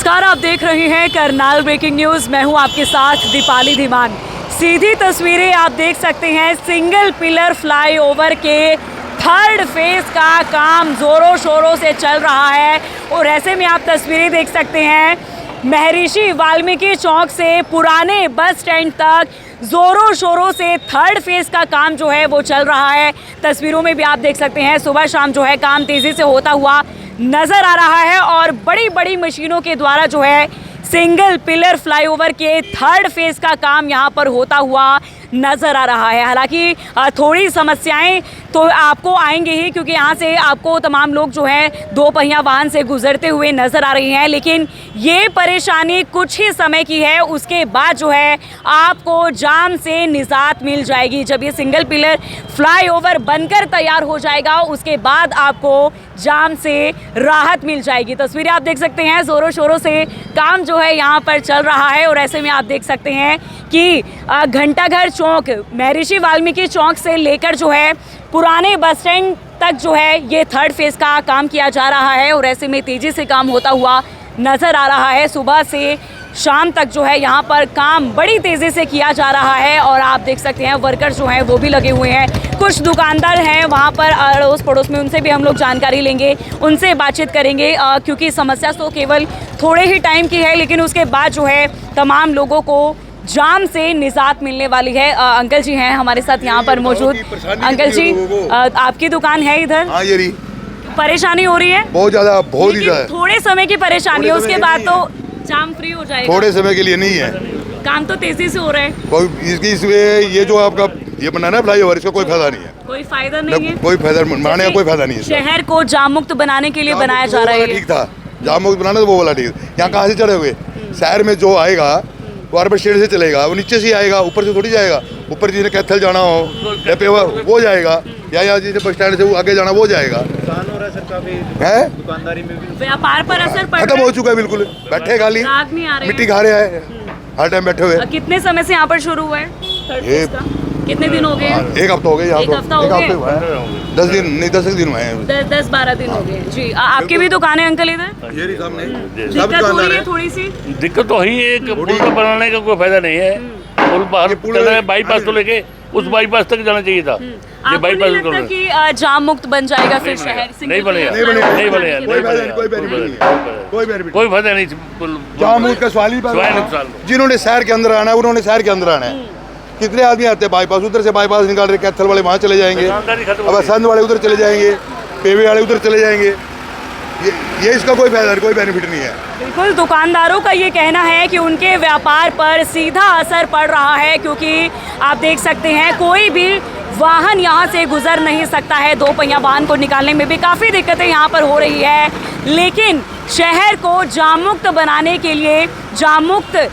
नमस्कार, आप देख रहे हैं करनाल ब्रेकिंग न्यूज़। मैं हूं आपके साथ दीपाली धीमान। सीधी तस्वीरें आप देख सकते हैं। सिंगल पिलर फ्लाईओवर के थर्ड फेज का काम ज़ोरों शोरों से चल रहा है और ऐसे में आप तस्वीरें देख सकते हैं। महर्षि वाल्मीकि चौक से पुराने बस स्टैंड तक ज़ोरों शोरों से थर्ड फेज का काम जो है वो चल रहा है। तस्वीरों में भी आप देख सकते हैं सुबह शाम जो है काम तेज़ी से होता हुआ नज़र आ रहा है और बड़ी बड़ी मशीनों के द्वारा जो है सिंगल पिलर फ्लाईओवर के थर्ड फेज का काम यहाँ पर होता हुआ नज़र आ रहा है। हालांकि थोड़ी समस्याएं तो आपको आएंगी ही, क्योंकि यहाँ से आपको तमाम लोग जो है दो पहिया वाहन से गुजरते हुए नज़र आ रही हैं, लेकिन ये परेशानी कुछ ही समय की है। उसके बाद जो है आपको जाम से निजात मिल जाएगी। जब ये सिंगल पिलर फ्लाईओवर बनकर तैयार हो जाएगा उसके बाद आपको जाम से राहत मिल जाएगी। तस्वीरें आप देख सकते हैं, ज़ोरों शोरों से काम जो है यहाँ पर चल रहा है और ऐसे में आप देख सकते हैं कि घंटाघर चौक, महर्षि वाल्मीकि चौक से लेकर जो है पुराने बस स्टैंड तक जो है ये थर्ड फेज का काम किया जा रहा है और ऐसे में तेज़ी से काम होता हुआ नज़र आ रहा है। सुबह से शाम तक जो है यहाँ पर काम बड़ी तेज़ी से किया जा रहा है और आप देख सकते हैं वर्कर्स जो हैं वो भी लगे हुए हैं। कुछ दुकानदार हैं वहाँ पर अड़ोस पड़ोस में, उनसे भी हम लोग जानकारी लेंगे, उनसे बातचीत करेंगे, क्योंकि समस्या तो केवल थोड़े ही टाइम की है, लेकिन उसके बाद जो है तमाम लोगों को जाम से निजात मिलने वाली है। अंकल जी हैं हमारे साथ यहाँ पर मौजूद। अंकल जी, आपकी दुकान है इधर? हाँ, ये परेशानी हो रही है बहुत ज़्यादा, बहुत ही ज़्यादा। थोड़े समय की परेशानी है, उसके बाद तो जाम फ्री हो जाएगा। थोड़े समय के लिए नहीं है, काम तो तेजी से हो रहा है। कोई इसमें ये जो आपका ये बना ना फ्लाईओवर, इसका कोई फायदा नहीं है। कोई फायदा नहीं है, कोई फायदा बनाने का कोई फायदा नहीं है। शहर को जाम मुक्त बनाने के लिए बनाया जा रहा है। ठीक था, जाम मुक्त बनाना तो वो वाला ठीक। यहाँ कहाँ से चढ़े हुए शहर में जो आएगा वो आर्बर स्टेट से चलेगा, वो नीचे से आएगा, ऊपर से थोड़ी जाएगा। ऊपर जिन्हें कैथल जाना हो वो जाएगा, या जिसे बस स्टैंड से वो आगे जाना वो जाएगा। है दुकानदारी में भी, व्यापार पर असर पड़ खत्म हो चुका है बिल्कुल। बैठे खाली मिट्टी खा रहे हैं, हर टाइम बैठे हुए। कितने समय से यहाँ पर शुरू हुआ है? कितने दिन हो गए? एक हफ्ता हो गया। 10 दिन नहीं, 10 दिन हुए हैं। 10-12 दिन हो गए जी। आपकी भी दुकान है अंकल इधर? ये सामने दिक्कत हो रही है थोड़ी सी? दिक्कत तो ही है, पुल को बनाने का कोई फायदा नहीं है। पुल बाईपास तो लेके उस बाईपास तक जाना चाहिए था। ये बाईपास लगता कि जाम मुक्त बन जाएगा फिर शहर? नहीं बनेगा, नहीं बनेगा, कोई फायदा नहीं। जाम मुक्त का सवाल ही जिन्होंने शहर के अंदर आना है उन्होंने शहर के अंदर आना है। कितने आदमी आते हैं बाईपास, उधर से बाईपास निकाल रहे, कैथल वाले वहाँ चले जाएंगे, अब संद वाले उधर चले जाएंगे, पेवे वाले उधर चले जाएंगे। ये इसका कोई फायदा, कोई बेनिफिट नहीं है। बिल्कुल, दुकानदारों का ये कहना है कि उनके व्यापार पर सीधा असर पड़ रहा है, क्योंकि आप देख सकते हैं कोई भी वाहन यहाँ से गुजर नहीं सकता है। दो पहिया वाहन को निकालने में भी काफ़ी दिक्कतें यहाँ पर हो रही है, लेकिन शहर को जाम मुक्त बनाने के लिए, जाम मुक्त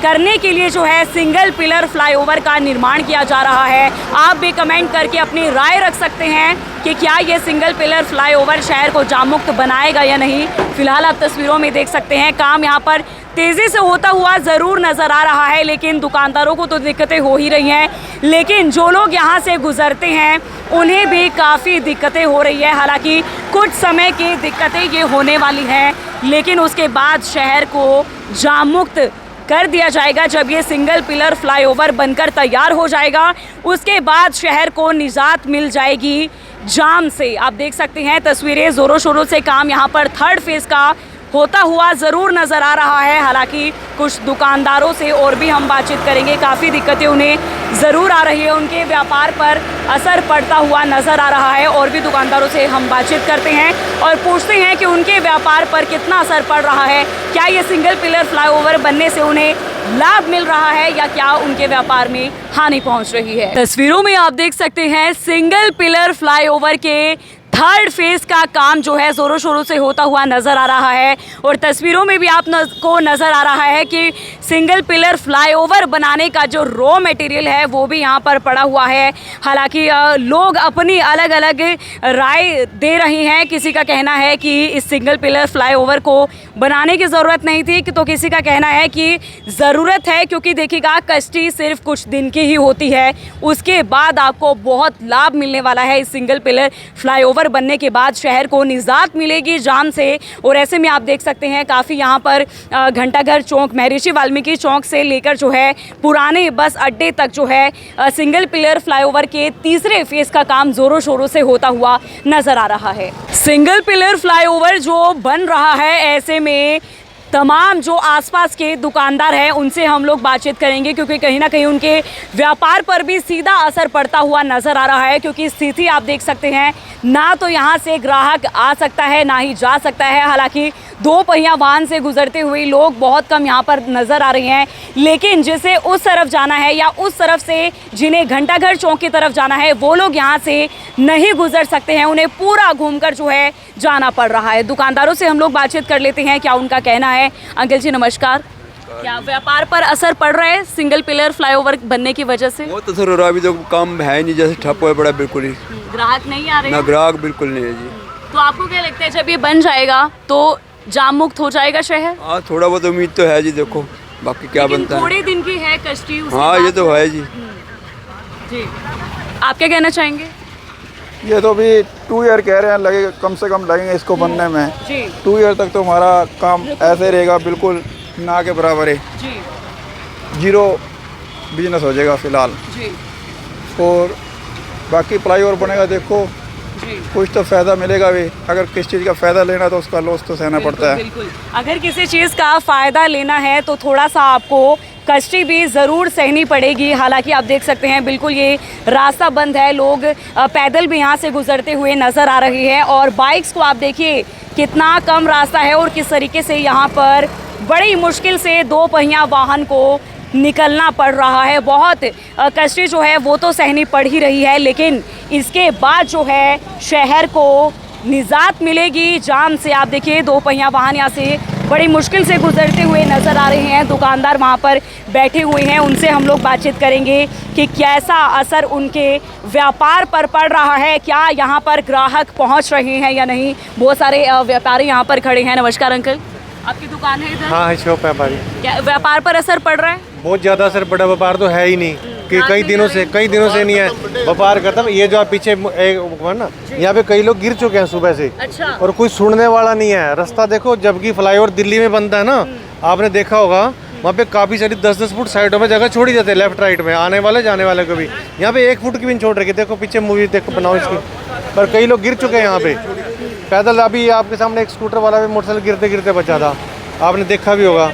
करने के लिए जो है सिंगल पिलर फ्लाईओवर का निर्माण किया जा रहा है। आप भी कमेंट करके अपनी राय रख सकते हैं कि क्या ये सिंगल पिलर फ्लाईओवर शहर को जाम मुक्त बनाएगा या नहीं। फिलहाल आप तस्वीरों में देख सकते हैं काम यहाँ पर तेज़ी से होता हुआ ज़रूर नज़र आ रहा है, लेकिन दुकानदारों को तो दिक्कतें हो ही रही हैं, लेकिन जो लोग यहाँ से गुजरते हैं उन्हें भी काफ़ी दिक्कतें हो रही है। हालांकि कुछ समय की दिक्कतें ये होने वाली हैं, लेकिन उसके बाद शहर को जाम मुक्त कर दिया जाएगा। जब ये सिंगल पिलर फ्लाईओवर बनकर तैयार हो जाएगा उसके बाद शहर को निजात मिल जाएगी जाम से। आप देख सकते हैं तस्वीरें, ज़ोरों शोरों से काम यहाँ पर थर्ड फेज का होता हुआ ज़रूर नज़र आ रहा है। हालांकि कुछ दुकानदारों से और भी हम बातचीत करेंगे, काफ़ी दिक्कतें उन्हें ज़रूर आ रही है, उनके व्यापार पर असर पड़ता हुआ नज़र आ रहा है। और भी दुकानदारों से हम बातचीत करते हैं और पूछते हैं कि उनके व्यापार पर कितना असर पड़ रहा है, क्या ये सिंगल पिलर फ्लाईओवर बनने से उन्हें लाभ मिल रहा है या क्या उनके व्यापार में हानि पहुंच रही है। तस्वीरों में आप देख सकते हैं सिंगल पिलर फ्लाईओवर के थर्ड फेज का काम जो है ज़ोरों शोरों से होता हुआ नज़र आ रहा है और तस्वीरों में भी को नज़र आ रहा है कि सिंगल पिलर फ्लाईओवर बनाने का जो रॉ मटेरियल है वो भी यहाँ पर पड़ा हुआ है। हालांकि लोग अपनी अलग अलग राय दे रही हैं। किसी का कहना है कि इस सिंगल पिलर फ्लाईओवर को बनाने की ज़रूरत नहीं थी, तो किसी का कहना है कि ज़रूरत है, क्योंकि देखिएगा कष्टी सिर्फ कुछ दिन की ही होती है, उसके बाद आपको बहुत लाभ मिलने वाला है इस सिंगल पिलर फ्लाईओवर फ्लाईओवर बनने के बाद शहर को निजात मिलेगी जाम से। और ऐसे में आप देख सकते हैं काफ़ी यहाँ पर घंटाघर चौक, महर्षि वाल्मीकि चौक से लेकर जो है पुराने बस अड्डे तक जो है सिंगल पिलर फ्लाईओवर के तीसरे फेज का काम जोरों शोरों से होता हुआ नजर आ रहा है। सिंगल पिलर फ्लाईओवर जो बन रहा है, ऐसे में तमाम जो आसपास के दुकानदार हैं उनसे हम लोग बातचीत करेंगे, क्योंकि कहीं ना कहीं उनके व्यापार पर भी सीधा असर पड़ता हुआ नज़र आ रहा है। क्योंकि स्थिति आप देख सकते हैं, ना तो यहाँ से ग्राहक आ सकता है ना ही जा सकता है। हालांकि दो पहिया वाहन से गुजरते हुए लोग बहुत कम यहाँ पर नज़र आ रहे हैं, लेकिन जिसे उस तरफ जाना है या उस तरफ से जिन्हें घंटाघर चौक की तरफ जाना है वो लोग यहाँ से नहीं गुजर सकते हैं, उन्हें पूरा घूमकर जो है जाना पड़ रहा है। दुकानदारों से हम लोग बातचीत कर लेते हैं, क्या उनका कहना है। अंकल जी नमस्कार, क्या व्यापार पर असर पड़ रहा है सिंगल पिलर फ्लाईओवर बनने की वजह से? बहुत असर हो रहा है, अभी तो काम है नहीं, जैसे ठप हुआ पड़ा बिल्कुल ही, ग्राहक नहीं आ रहे ना हैं? ग्राहक बिल्कुल नहीं है जी। तो आपको क्या लगता है जब ये बन जाएगा तो जाम मुक्त हो जाएगा शहर? हाँ, थोड़ा बहुत उम्मीद तो है जी, देखो बाकी क्या बनता है। थोड़े दिन की है कष्टी। हाँ ये तो है जी। जी, आप क्या कहना चाहेंगे? ये तो अभी 2 ईयर कह रहे हैं, लगेगा कम से कम लगेंगे इसको बनने में। जी 2 ईयर तक तो हमारा काम ऐसे रहेगा, बिल्कुल ना के बराबर है, जी जीरो बिजनेस हो जाएगा फिलहाल। जी और बाकी फ्लाईओवर बनेगा, देखो जी कुछ तो फ़ायदा मिलेगा भी। अगर किस चीज़ का फ़ायदा लेना तो उसका लॉस तो सहना पड़ता है। बिल्कुल, अगर किसी चीज़ का फ़ायदा लेना है तो थोड़ा सा आपको कष्टी भी ज़रूर सहनी पड़ेगी। हालांकि आप देख सकते हैं बिल्कुल ये रास्ता बंद है, लोग पैदल भी यहाँ से गुजरते हुए नज़र आ रहे हैं। और बाइक्स को आप देखिए कितना कम रास्ता है और किस तरीके से यहाँ पर बड़ी मुश्किल से दो पहिया वाहन को निकलना पड़ रहा है। बहुत कष्टी जो है वो तो सहनी पड़ ही रही है, लेकिन इसके बाद जो है शहर को निजात मिलेगी जाम से। आप देखिए दो पहिया वाहन यहाँ से बड़ी मुश्किल से गुजरते हुए नज़र आ रहे हैं। दुकानदार वहाँ पर बैठे हुए हैं, उनसे हम लोग बातचीत करेंगे कि कैसा असर उनके व्यापार पर पड़ रहा है, क्या यहाँ पर ग्राहक पहुँच रहे हैं या नहीं। बहुत सारे व्यापारी यहाँ पर खड़े हैं। नमस्कार अंकल, आपकी दुकान है इधर? हाँ है, शॉप है हमारी। क्या व्यापार पर असर पड़ रहा है? बहुत ज़्यादा असर पड़ा, व्यापार तो है ही नहीं कि कई दिनों से नहीं है व्यापार खत्म। ये जो आप पीछे ना, यहाँ पे कई लोग गिर चुके हैं सुबह से। अच्छा। और कोई सुनने वाला नहीं है। रास्ता देखो, जबकि फ्लाईओवर दिल्ली में बनता है ना, आपने देखा होगा वहाँ पे काफ़ी सारी 10-10 फुट साइडों में जगह छोड़ी जाती है, लेफ्ट राइट में आने वाले जाने वाले को भी। यहाँ पे 1 फुट की भी नहीं छोड़ रखी। देखो पीछे मूवी देखो बनाओ इसकी, पर कई लोग गिर चुके हैं यहाँ पे पैदल। अभी आपके सामने एक स्कूटर वाला भी मोटरसाइकिल गिरते गिरते बचा था, आपने देखा भी होगा।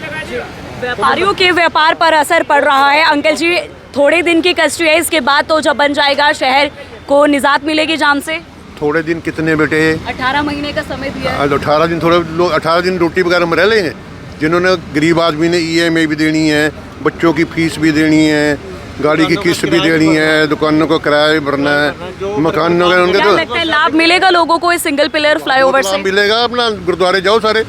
व्यापारियों के व्यापार पर असर पड़ रहा है। अंकल जी थोड़े दिन की कष्ट है, इसके बाद तो जब बन जाएगा शहर को निजात मिलेगी जाम से। थोड़े दिन कितने बेटे? 18 महीने का समय दिया है। 18 दिन, थोड़े लोग 18 दिन रोटी वगैरह में रह लेंगे। जिन्होंने गरीब आदमी ने EMI भी देनी है, बच्चों की फीस भी देनी है, गाड़ी की किस्त भी देनी है, दुकानों को किराया भी भरना है, मकान वगैरह उनके। क्या लगता है लाभ मिलेगा लोगों को इस सिंगल पिलर फ्लाईओवर से? मिलेगा, अपना गुरुद्वारे जाओ, सारे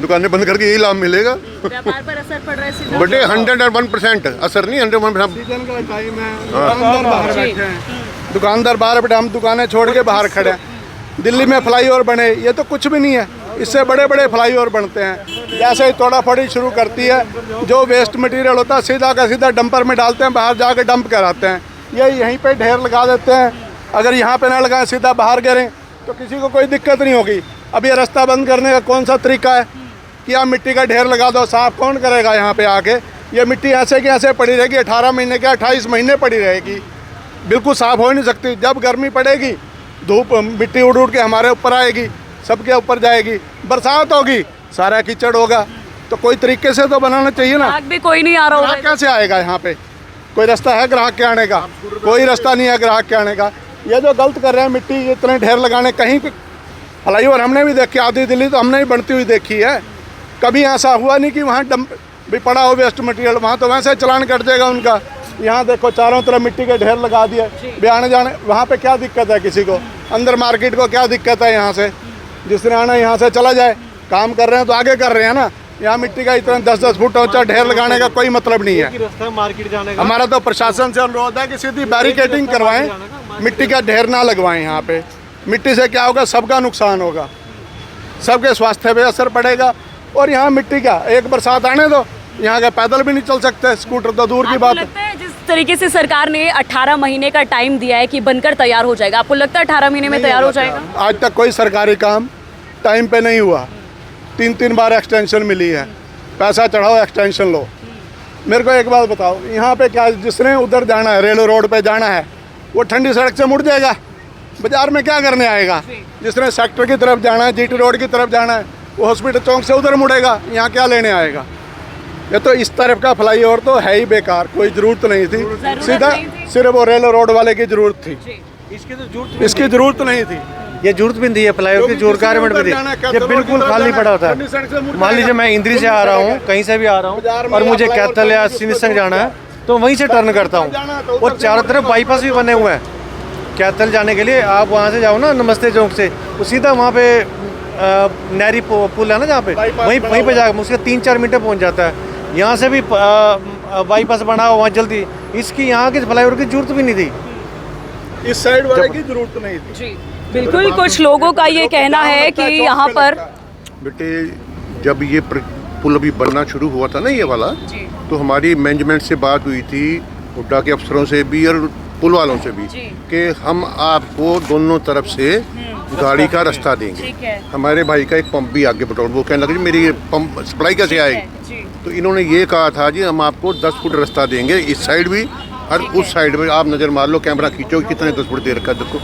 दुकानें बंद करके यही लाभ मिलेगा। व्यापार पर असर पड़ रहा है सीधा? बटे 101% असर नहीं, 101%। सीजन का टाइम है, दुकानदार बाहर बैठे हैं, दुकानदार बाहर बैठे, हम दुकानें छोड़ के बाहर खड़े हैं। दिल्ली में फ्लाईओवर बने, ये तो कुछ भी नहीं है, इससे बड़े बड़े फ्लाईओवर बनते हैं। जैसे ही तोड़ा फोड़ी शुरू करती है, जो वेस्ट मटेरियल होता है सीधा का सीधा डंपर में डालते हैं, बाहर जाके डंप कराते हैं। ये यहीं पे ढेर लगा देते हैं। अगर यहाँ पे ना लगाएं, सीधा बाहर गिरें तो किसी को कोई दिक्कत नहीं होगी। अब ये रास्ता बंद करने का कौन सा तरीका है कि आप मिट्टी का ढेर लगा दो, साफ कौन करेगा यहाँ पे आके? ये मिट्टी ऐसे की ऐसे पड़ी रहेगी, 18 महीने के 28 महीने पड़ी रहेगी, बिल्कुल साफ हो नहीं सकती। जब गर्मी पड़ेगी, धूप मिट्टी उड़ उड़ के हमारे ऊपर आएगी, सबके ऊपर जाएगी। बरसात होगी, सारा कीचड़ होगा। तो कोई तरीके से तो बनाना चाहिए ना। ग्राहक भी कोई नहीं आ रहा ग्राहक होगा। कैसे आएगा यहाँ पे? कोई रास्ता है ग्राहक के आने का? कोई रास्ता नहीं है ग्राहक के आने का। ये जो गलत कर रहे हैं, मिट्टी इतने ढेर लगाने, कहीं पे फ्लाईओवर हमने भी देखी, आधी दिल्ली तो हमने भी बनती हुई देखी है। कभी ऐसा हुआ नहीं कि वहाँ डंप भी पड़ा हो वेस्ट मटेरियल, वहाँ तो वैसे चलान कट जाएगा उनका। यहाँ देखो चारों तरफ मिट्टी के ढेर लगा दिए, भी आने जाने वहाँ पे क्या दिक्कत है किसी को? अंदर मार्केट को क्या दिक्कत है? यहाँ से जिसने आना यहाँ से चला जाए। काम कर रहे हैं तो आगे कर रहे हैं ना। यहाँ मिट्टी का इतना 10-10 फुट ऊंचा ढेर लगाने का कोई मतलब नहीं है। मार्केट जाने का हमारा तो प्रशासन से अनुरोध है कि सीधी बैरिकेडिंग करवाएं, मिट्टी का ढेर ना लगवाएं यहाँ पे। मिट्टी से क्या होगा? सबका नुकसान होगा, सबके स्वास्थ्य पे असर पड़ेगा। और यहाँ मिट्टी का एक बरसात आने दो, यहाँ के पैदल भी नहीं चल सकते, स्कूटर तो दूर की बात है। लगता है जिस तरीके से सरकार ने 18 महीने का टाइम दिया है कि बनकर तैयार हो जाएगा, आपको लगता है 18 महीने में तैयार हो जाएगा? आज तक कोई सरकारी काम टाइम पे नहीं हुआ। 3 बार एक्सटेंशन मिली है, पैसा चढ़ाओ एक्सटेंशन लो। मेरे को एक बात बताओ, यहाँ पे क्या जिसने उधर जाना है, रेल रोड पे जाना है, वो ठंडी सड़क से मुड़ जाएगा, बाजार में क्या करने आएगा? जिसने सेक्टर की तरफ जाना है, जीटी रोड की तरफ जाना है, वो हॉस्पिटल चौक से उधर मुड़ेगा, यहाँ क्या लेने आएगा? ये तो इस तरफ का फ्लाईओवर तो है ही बेकार, कोई ज़रूरत नहीं थी। सीधा सिर्फ वो रेल रोड वाले की ज़रूरत थी, इसकी ज़रूरत नहीं थी। ये जरूरत भी नहीं है, फ्लाईओवर की जरूरत गारमेंट में थी। ये बिल्कुल खाली पड़ा होता है। मान लीजिए मैं इंद्री से आ रहा हूँ, कहीं से भी आ रहा हूँ और मुझे कैथल या सिनिसंग जाना है तो वहीं से टर्न करता हूँ। और चारों तरफ बाईपास भी बने हुए हैं कैथल जाने के लिए। आप वहाँ से जाओ ना नमस्ते चौक से, वो सीधा वहाँ पे नहरी पुल है ना जहाँ पे, वहीं पे जाकर उसके 3-4 मिनट पहुँच जाता है। यहाँ से भी बाईपास बना हुआ वहाँ जल्दी, इसकी यहाँ के फ्लाईओवर की जरूरत भी नहीं थी, इस साइड वाले की जरूरत नहीं थी। जी बिल्कुल, कुछ लोगों का ये कहना है कि यहाँ पर बेटे जब ये पुल अभी बनना शुरू हुआ था ना ये वाला, तो हमारी मैनेजमेंट से बात हुई थी, हुड्डा के अफसरों से भी और पुल वालों से भी, कि हम आपको दोनों तरफ से गाड़ी का रास्ता देंगे। हमारे भाई का एक पंप भी आगे पेट्रोल, वो कहने लगे जी मेरी पंप सप्लाई कैसे आएगी? तो इन्होंने ये कहा था जी हम आपको 10 फुट रास्ता देंगे, इस साइड भी और उस साइड में। आप नज़र मार लो, कैमरा खींचो, कितने 10 फुट दे रखा है, देखो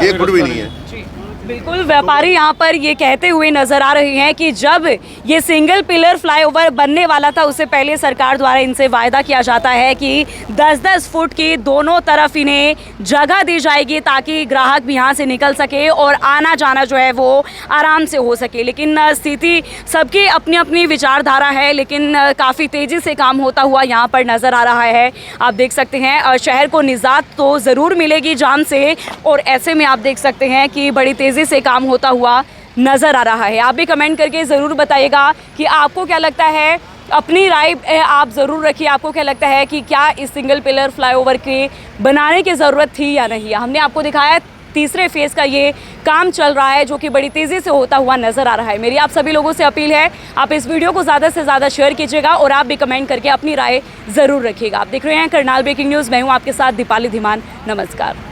1 फुट भी नहीं है। बिल्कुल, व्यापारी यहाँ पर ये कहते हुए नजर आ रहे हैं कि जब ये सिंगल पिलर फ्लाईओवर बनने वाला था, उससे पहले सरकार द्वारा इनसे वायदा किया जाता है कि 10-10 फुट की दोनों तरफ इन्हें जगह दी जाएगी ताकि ग्राहक भी यहाँ से निकल सके और आना जाना जो है वो आराम से हो सके। लेकिन स्थिति सबकी अपनी अपनी विचारधारा है, लेकिन काफ़ी तेज़ी से काम होता हुआ यहाँ पर नज़र आ रहा है। आप देख सकते हैं शहर को निजात तो ज़रूर मिलेगी जाम से, और ऐसे में आप देख सकते हैं कि बड़ी तेज़ी से काम होता हुआ नजर आ रहा है। आप भी कमेंट करके ज़रूर बताइएगा कि आपको क्या लगता है, अपनी राय आप ज़रूर रखिए। आपको क्या लगता है कि क्या इस सिंगल पिलर फ्लाईओवर के बनाने की ज़रूरत थी या नहीं? हमने आपको दिखाया तीसरे फेज़ का ये काम चल रहा है जो कि बड़ी तेज़ी से होता हुआ नज़र आ रहा है। मेरी आप सभी लोगों से अपील है, आप इस वीडियो को ज़्यादा से ज़्यादा शेयर कीजिएगा और आप भी कमेंट करके अपनी राय ज़रूर रखिएगा। आप देख रहे हैं करनाल ब्रेकिंग न्यूज़, मैं हूँ आपके साथ दीपाली धीमान। नमस्कार।